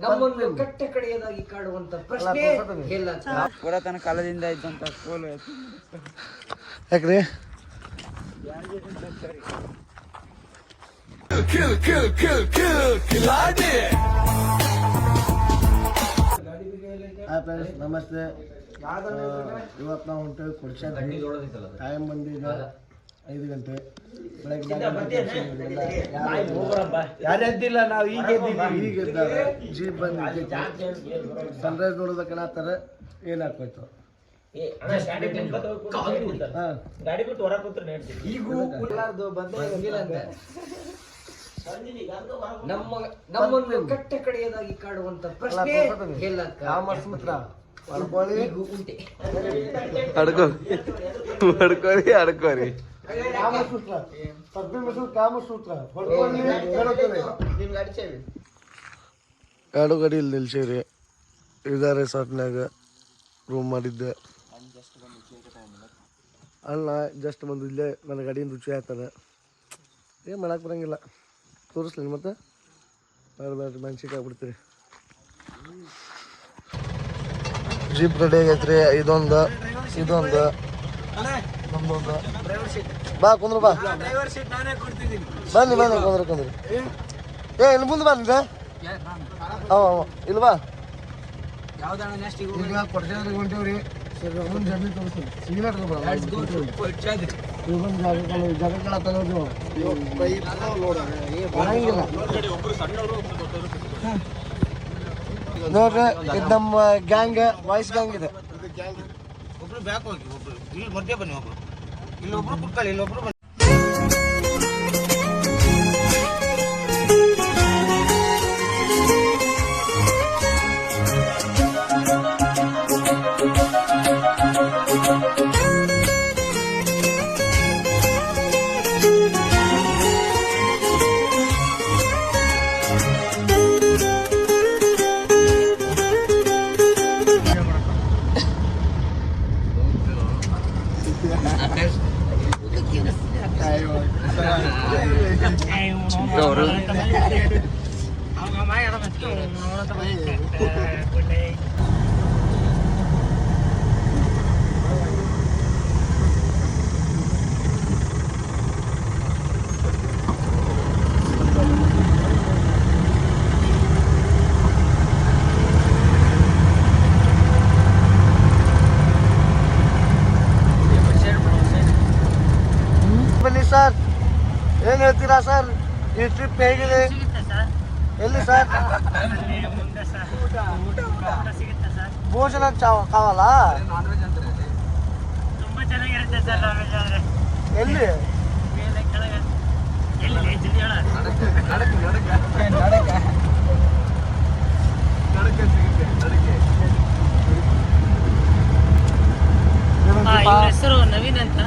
ನಮ್ಮನ್ನು ಕಟ್ಟ ಕಡೆಯದಾಗಿ ಕಾಡುವಂತ ಪ್ರಶ್ನೆ ಪುರಾತನ ಕಾಲದಿಂದ ಇದ್ದಂತ ಕೋಲು ಯಾಕ್ರಿ ನಮಸ್ತೆ. ಇವತ್ತು ನಾವು ಹೊಂಟೇವಿ ಕೊಡ್ಸ್ಯಾಗ. ಟೈಮ್ ಬಂದಿದೆ 5 ಗಂಟೆ ಬೆಳಗ್ಗೆ. ಯಾರೆದ್ದಿಲ್ಲ ನಾವು ಈಗ ಇದ್ದಾರೆ. ಜೀಪ್ ಬಂದು ಸನ್ರೈಸ್ ನೋಡ್ಬೇಕನ್ನತ್ತಾರೆ. ಏನ್ ಹಾಕೋಯ್ತು ನಮ್ಮನ್ನು ಕಟ್ಟ ಕಡೆಯದಾಗಿ ಕಾಡುವಂತ ಪ್ರಶ್ನೆ ಅಡ್ಕೋರಿ ಕಾಮಸೂತ್ರ ಎರಡು ಗಡಿ ಇಲ್ಲಿ ನಿಲ್ಸೀರಿ. ಇದ ರೆಸಾರ್ಟ್ನಾಗ ರೂಮ್ ಮಾಡಿದ್ದೆ. ಅಲ್ಲ ಜಸ್ಟ್ ಬಂದು ಇಲ್ಲೇ ನನ್ನ ಗಾಡಿಯಿಂದ ರುಚಿ ಆಯ್ತದ. ಏನು ಮಾಡಕ್ಕೆ ಬರಂಗಿಲ್ಲ. ತೋರಿಸ್ಲಿ ಮತ್ತೆ ಬೇಡ ಮೆಣಸಿಗೆ ಆಗ್ಬಿಡ್ತೀರಿ. ಜೀಪ್ ರೆಡಿ ಆಗೈತ್ರಿ. ಇದೊಂದು ನಮ್ದೊಂದು. ಬಾ ಕುಂದ್ರ ಬಾ. ಬನ್ನಿ ಕುಂದ್ರಿ. ಇಲ್ಲಿ ಮುಂದೆ ಬಾ ನಿಂದ. ಇಲ್ವಾ ಈಗ ಕೊಡ್ಸೇವ್ರಿಗೆ ಹೊಂಟೇವ್ರಿ. ಮುಂದೆ ಜರ್ನಿ ತೋರಿಸ್ತೀನಿ. ಸಿಗ್ನಲ್ ಜಾಗಗಳ ನೋಡ್ರಿ, ಇದು ನಮ್ಮ ಗ್ಯಾಂಗ್, ವಾಯ್ಸ್ ಗ್ಯಾಂಗ್ ಇದೆ. ಒಬ್ರು ಬ್ಯಾಕ್ ಹೋಗಿ, ಒಬ್ರು ಇಲ್ಲಿ ಮಧ್ಯೆ ಬನ್ನಿ, ಒಬ್ರು ಇಲ್ಲೊಬ್ರು ಕುತ್ಕೊಳ್ಳಿ, ಇಲ್ಲೊಬ್ರು ಬನ್ನಿ. ಬನ್ನಿ ಸರ್, ಏನ್ ಹೇಳ್ತೀರಾ ಸರ್? ಈ ಟ್ರಿಪ್ ಹೇಗಿದೆ? ಎಲ್ಲಿ ಸರ್ ಭೋಜನ ಕಾವಲ್ಲ? ತುಂಬಾ ಚೆನ್ನಾಗಿರುತ್ತೆ ಸರ್. ಎಲ್ಲಿ? ಹೆಸರು ನವೀನ್ ಅಂತ.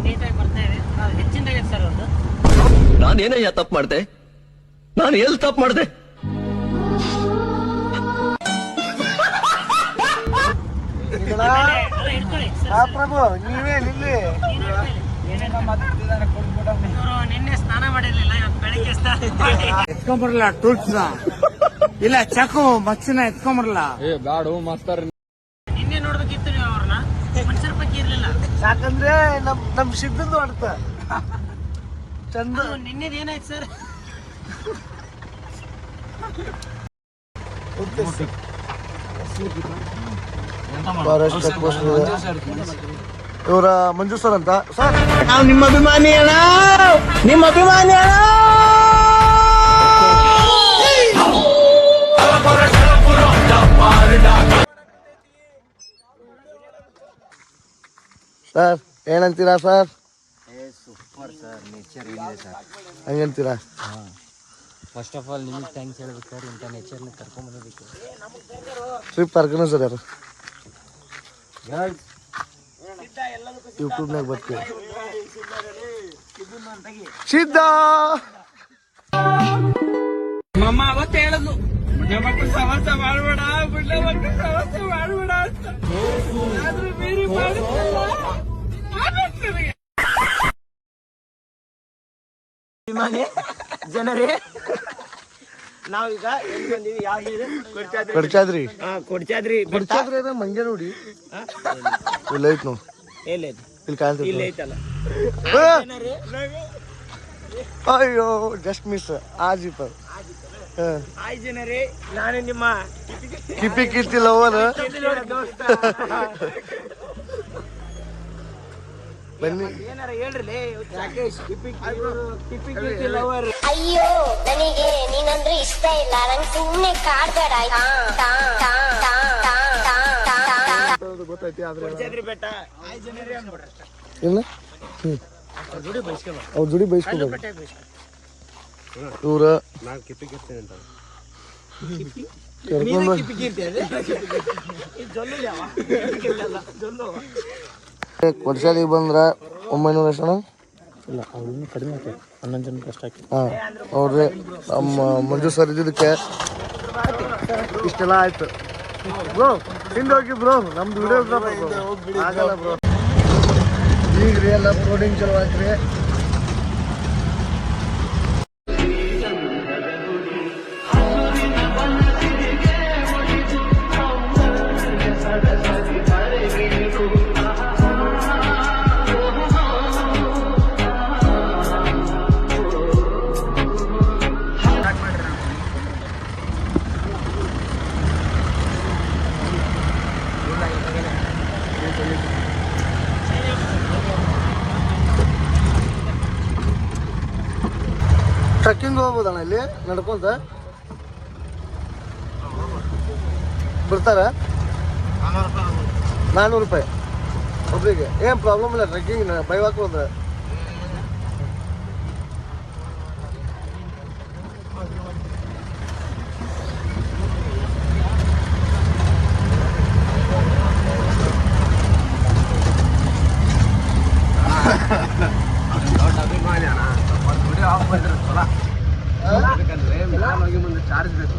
ನೀಟಾಗಿ ಬರ್ತಾ ಇದೆ. ಹೆಚ್ಚಿನ ಸರ್ ಒಂದು. ನಾನೇನಯ್ಯ ತಪ್ಪು ಮಾಡ್ದೆ? ನಾನು ಎಲ್ಲಿ ತಪ್ಪು ಮಾಡ್ದೆ? ಪ್ರಭು ನೀವೇ ನಿಲ್ಲಿ. ನಿನ್ನೆ ಸ್ನಾನ ಮಾಡಿರ್ಲಿಲ್ಲ, ಇವತ್ತು ಬೆಳಿಗ್ಗೆ ಸ್ನಾನ ಎತ್ಕೊಂಬರಲ್ಲ. ಟೂಲ್ಸ್ ಇಲ್ಲ, ಚಾಕು ಮಚ್ಚಿನ ಎತ್ಕೊಂಬರಲ್ಲ. ಬ್ಯಾಡು ಮಾಸ್ತರ್. ನಿನ್ನೆ ನೋಡ್ಬೇಕಿತ್ತು ನೀವು ಅವ್ರನ್ನ. ಮನುಷ್ಯರ ಬಗ್ಗೆ ಇರ್ಲಿಲ್ಲ. ಯಾಕಂದ್ರೆ ನಮ್ ಸಿದ್ಧಂದು ಅರ್ಥ ಚಂದ. ನಿನ್ನೆದು ಏನಾಯ್ತು ಸರ್? ಇವರ ಮಂಜು ಸರ್ ಅಂತ. ಸರ್ ನಾವು ನಿಮ್ಮ ಅಭಿಮಾನಿ ಅಣ್ಣ, ನಿಮ್ಮ ಅಭಿಮಾನಿ ಅಣ್ಣ. ಸರ್ ಏನಂತೀರಾ ಸರ್? ಸೂಪರ್ ಸರ್, ನೇಚರ್ ಏನಿದೆ ಸರ್ ಹಂಗಂತೀರಾ? ಫಸ್ಟ್ ಆಫ್ ಆಲ್ ನಿಮಗೆ ಥ್ಯಾಂಕ್ಸ್ ಹೇಳ್ಬೇಕಾದ್ರೆ ಇಂಥ ನೇಚರ್ನ ಕರ್ಕೊಂಡ್ಬಂದೋದಕ್ಕೆ. ಟ್ರಿಪ್ ಕರ್ಕೊಂಡು ಸರ್ ಯಾರು ಯೂಟ್ಯೂಬ್ನಾಗ ಬರ್ತೀವಿ. ಸಿದ್ಧ ಮಮ್ಮ ಅವತ್ತು ಹೇಳದು, ಮಕ್ಕಳು ಸವಾಸ ಮಾಡ್ಬೇಡ, ಬಿಡ್ಲೆ ಮಕ್ಕಳು ಸವಾಸ ಮಾಡ್ಬೇಡ ಅಂತ. ಆದ್ರೂ ಮೀರಿ ಮಾಡಿದ್ರಲ್ಲ. ಜನರೇ ನಾವೀಗ ಎಲ್ಲಿ ಬಂದೀವಿ? ಯಾವ್ದು ಕೊಡ್ಚಾದ್ರಿ ಕೊಡ್ಚಾದ್ರಿ ಕೊಡ್ಚಾದ್ರಿ ಅದ ಮಂಗೆ ನೋಡಿ ಇಲ್ಲ ಐತ್ ನೋಡಿ ಎಲ್ಲೈತಿ? ಇಲ್ಲಿ ಕಾಣ್ತೈತಿ ಇಲ್ಲಿ ಐತಲ್ಲ. ಅಯ್ಯೋ ಜಸ್ಟ್ ಮಿಸ್ ಆಜಿಪ ಹಾಯ್ ಜನರೇ, ನಾನು ನಿಮ್ಮ ಕಿಪಿ ಕಿತ್ತಿ ಲವರ್ ಬನ್ನಿ. ಏನಾರ ಹೇಳ್ರಿ ರಾಕೇಶ್. ಲವರ್ ಅಯ್ಯೋ ನನಗೆ ನೀನಂದ್ರೆ ಇಷ್ಟ ಇಲ್ಲ, ನಂಗೆ ಸುಮ್ಮನೆ ಕಾಡ್ಬೇಡ. ಗೊತ್ತೈತಿ ಆದ್ರೆ ಕೊಡ್ಚಾದ್ರಿ ಬೆಟ್ಟ. ಹಾಯ್ ಜನರೇ ಅಂದ್ಬಿಡ್ರಿ ಅಷ್ಟೇ. ಇಲ್ಲ ಅವ್ರ ಜೋಡಿ ಬೈಸ್ಕೋಬೇಕು ಇವ್ರ ಕೊಡ್ಸಾಲಿಗೆ ಬಂದ್ರ 900 ಎಷ್ಟಣ? ಇಲ್ಲ ಅವ್ರು ಕಡಿಮೆ ಆಯ್ತು, 11 ಜನಕ್ಕೆ ಅಷ್ಟು ಹಾಕಿ. ಹಾಂ ಅವ್ರಿ ನಮ್ಮ ಮಂಜು ಸರ್ ಇದ್ದಿದ್ದಕ್ಕೆ ಇಷ್ಟೆಲ್ಲ ಆಯ್ತು. ಬ್ರೋ ಹಿಂದೋಗಿ ಬ್ರೋ, ನಮ್ದು ವಿಡಿಯೋ ಆಗಲ್ಲ ಬ್ರೋ. ಈಗ ರೀ ಎಲ್ಲ ಪ್ರೋಡಿಂಗ್ ಚಲೋ ಆಯ್ತು. ಟ್ರಕ್ಕಿಂಗ್ ಹೋಗ್ಬೋದಣ್ಣ ಇಲ್ಲಿ ನಡ್ಕೊಂತ ಬರ್ತಾರ? 400 ರೂಪಾಯಿ ಒಬ್ರಿಗೆ. ಏನು ಪ್ರಾಬ್ಲಮ್ ಇಲ್ಲ, ಟ್ರಕ್ಕಿಂಗ್ ಬೈವಾಕ್ ಹೋದ್ರೆ. ಚಾರ್ಜ್ ಬೇಕು.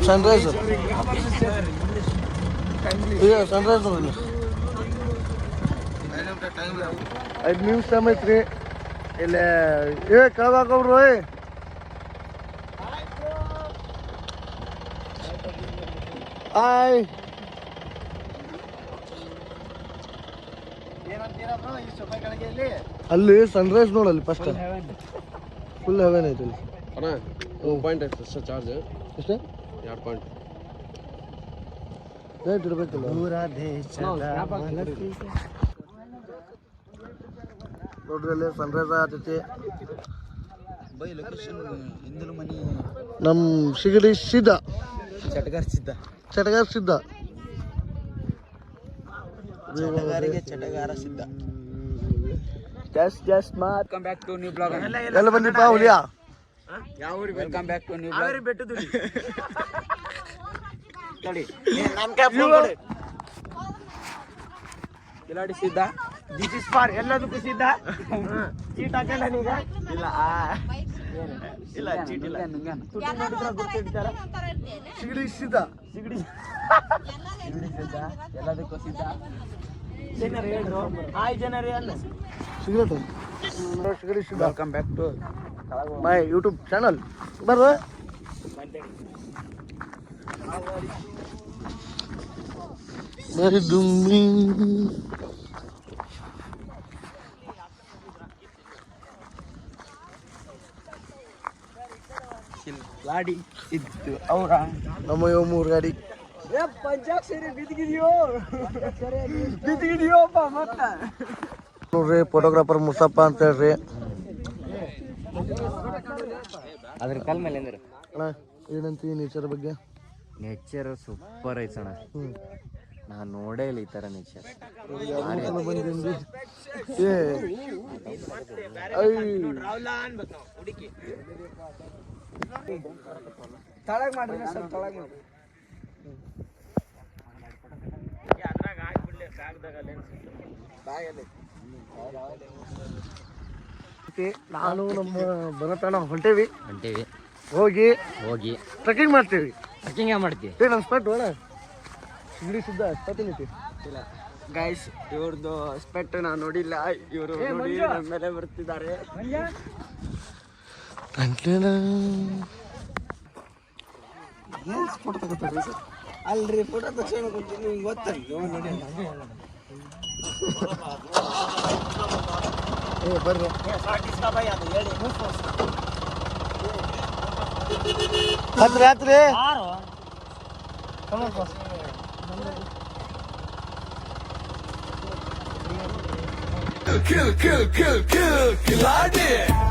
ಸನ್ರೈಸ್ ಸನ್ರೈಸ್ ನೋಡಿ. 5 ನಿಮಿಷ ಟೈಮ್ ಐತ್ರಿ ಇಲ್ಲಿ. ಕೆಳಗಾಕವ್ರು ಹಾಯ್. ಅಲ್ಲಿ ಸನ್ರೈಸ್ ನೋಡಲ್ಲಿ ಫಸ್ಟ್ ಫುಲ್ ಹೆವೆನ್ ಐತಿ ಅಲ್ಲಿ. ಪಾಯಿಂಟ್ ಆಯ್ತು ಚಾರ್ಜ್ ಎಷ್ಟು? 2 ಪಾಯಿಂಟ್ ರೇಟ್ ಇರ್ಬೇಕಲ್ಲ. ನೋಡ್ರಿ ಅಲ್ಲಿ ಸನ್ರೈಸ್ ಆಗ್ತೈತಿ. ನಮ್ಮ ಶಿಗಡಿ ಸಿದ್ಧ, ಚಟಗಾರ್ ಸಿದ್ಧ, ಚಟಗಾರ ಸಿದ್ಧ, ಚಟಗಾರ ಸಿದ್ಧ. Just welcome back to new blog. ಎಲ್ಲ ಬಂದಿಪ್ಪ ಹುಲಿಯಾ? ಯಾವ ಊರಿಗೆ? Welcome back to new blog. ಬೆಟ್ಟದು ನೋಡಿ ನನ್ನ ಕ್ಯಾಪ್ ಕೊಡಿ. ಕಿಲಾಡಿ ಸಿದ್ಧ, ದಿಸ್ ಇಸ್ ಫಾರ್ ಎಲ್ಲದಕ್ಕೂ ಸಿದ್ಧ. ಚೀಟ್ ಹಾಕಲ್ಲ ನೀಗ? ಇಲ್ಲ ಇಲ್ಲ ಚೀಟ್ ಇಲ್ಲ. ತುಟಿ ನೋಡಿದ್ರೆ ಗೊತ್ತಿರ್ತಾರ. ಶಿಗಡಿ ಸಿದ್ಧ, ಸಿಗಡಿ ಸಿದ್ಧ, ಎಲ್ಲದಕ್ಕೂ ಸಿದ್ಧ. ಜನರು ಹೇಳಿದ್ರು ಹಾಯ್ ಜನರೇ ಅಲ್ಲ. ಸಿಗರೇಟ್ ಶಿಗಡಿ ಸಿದ್ಧ. Welcome back to my YouTube channel. ಬರ್ರ ದುಮ್ಮಿ ಗಾಡಿ ಇದ್ದು ಅವರ ನಮ್ಮ ಇವ 3 ಗಾಡಿ. ಪಂಚಾಕ್ಷರಿ ಬಿದ್ದಿಗಿದೆಯೋಪ್ಪ ಮತ್ತ. ನೋಡ್ರಿ ಫೋಟೋಗ್ರಾಫರ್ ಮುಸಪ್ಪ ಅಂತ ಹೇಳ್ರಿ. ಅದ್ರ ಕಾಲ್ ಮೇಲೆ ಅಂದ್ರೆ ಅಣ್ಣ ಏನಂತೀವಿ ನೇಚರ್ ಬಗ್ಗೆ? ನೇಚರ್ ಸೂಪರ್ ಐತೆ ಅಣ್ಣ. ನಾನು ನೋಡೇ ಇಲ್ಲ ಈ ಥರ ನೇಚರ್. ಬಂದಿದ್ದೀನಿ. ತಳಗ್ ಮಾಡ್ರಿ, ಸ್ವಲ್ಪ ತಳಗ್ ಮಾಡ್ರಿ. ನಾನು ನಮ್ಮ ಭರತಣ್ಣ ಹೊಂಟೇವಿ, ಹೊಂಟೇವಿ, ಹೋಗಿ ಹೋಗಿ ಟ್ರೆಕ್ಕಿಂಗ್ ಮಾಡ್ತೇವಿ. ಟ್ರೆಕ್ಕಿಂಗ್ ಮಾಡ್ತೀವಿ. ನನ್ನ ಸ್ಪಾಟ್ ಒಳ ಇಂಗ್ಲೀಷ್ ಇದ್ದ ಸ್ಪಾಟಿನಿಟಿ ಗೈಸ್ ಇವ್ರದ್ದು ಸ್ಪೆಟ್ ನಾನು ನೋಡಿಲ್ಲ, ಇವರು ನೋಡಿ ನನ್ನ ಮೇಲೆ ಬರ್ತಿದ್ದಾರೆ. ಅಲ್ರಿ ಫೋಟೋ ತಕ್ಷಣ ನಿಮ್ಗೆ ಗೊತ್ತಲ್ಲ ನೋಡಿ. ಬರ್ರಿ ರಾತ್ರಿ kill, kill, kill, kill, kill,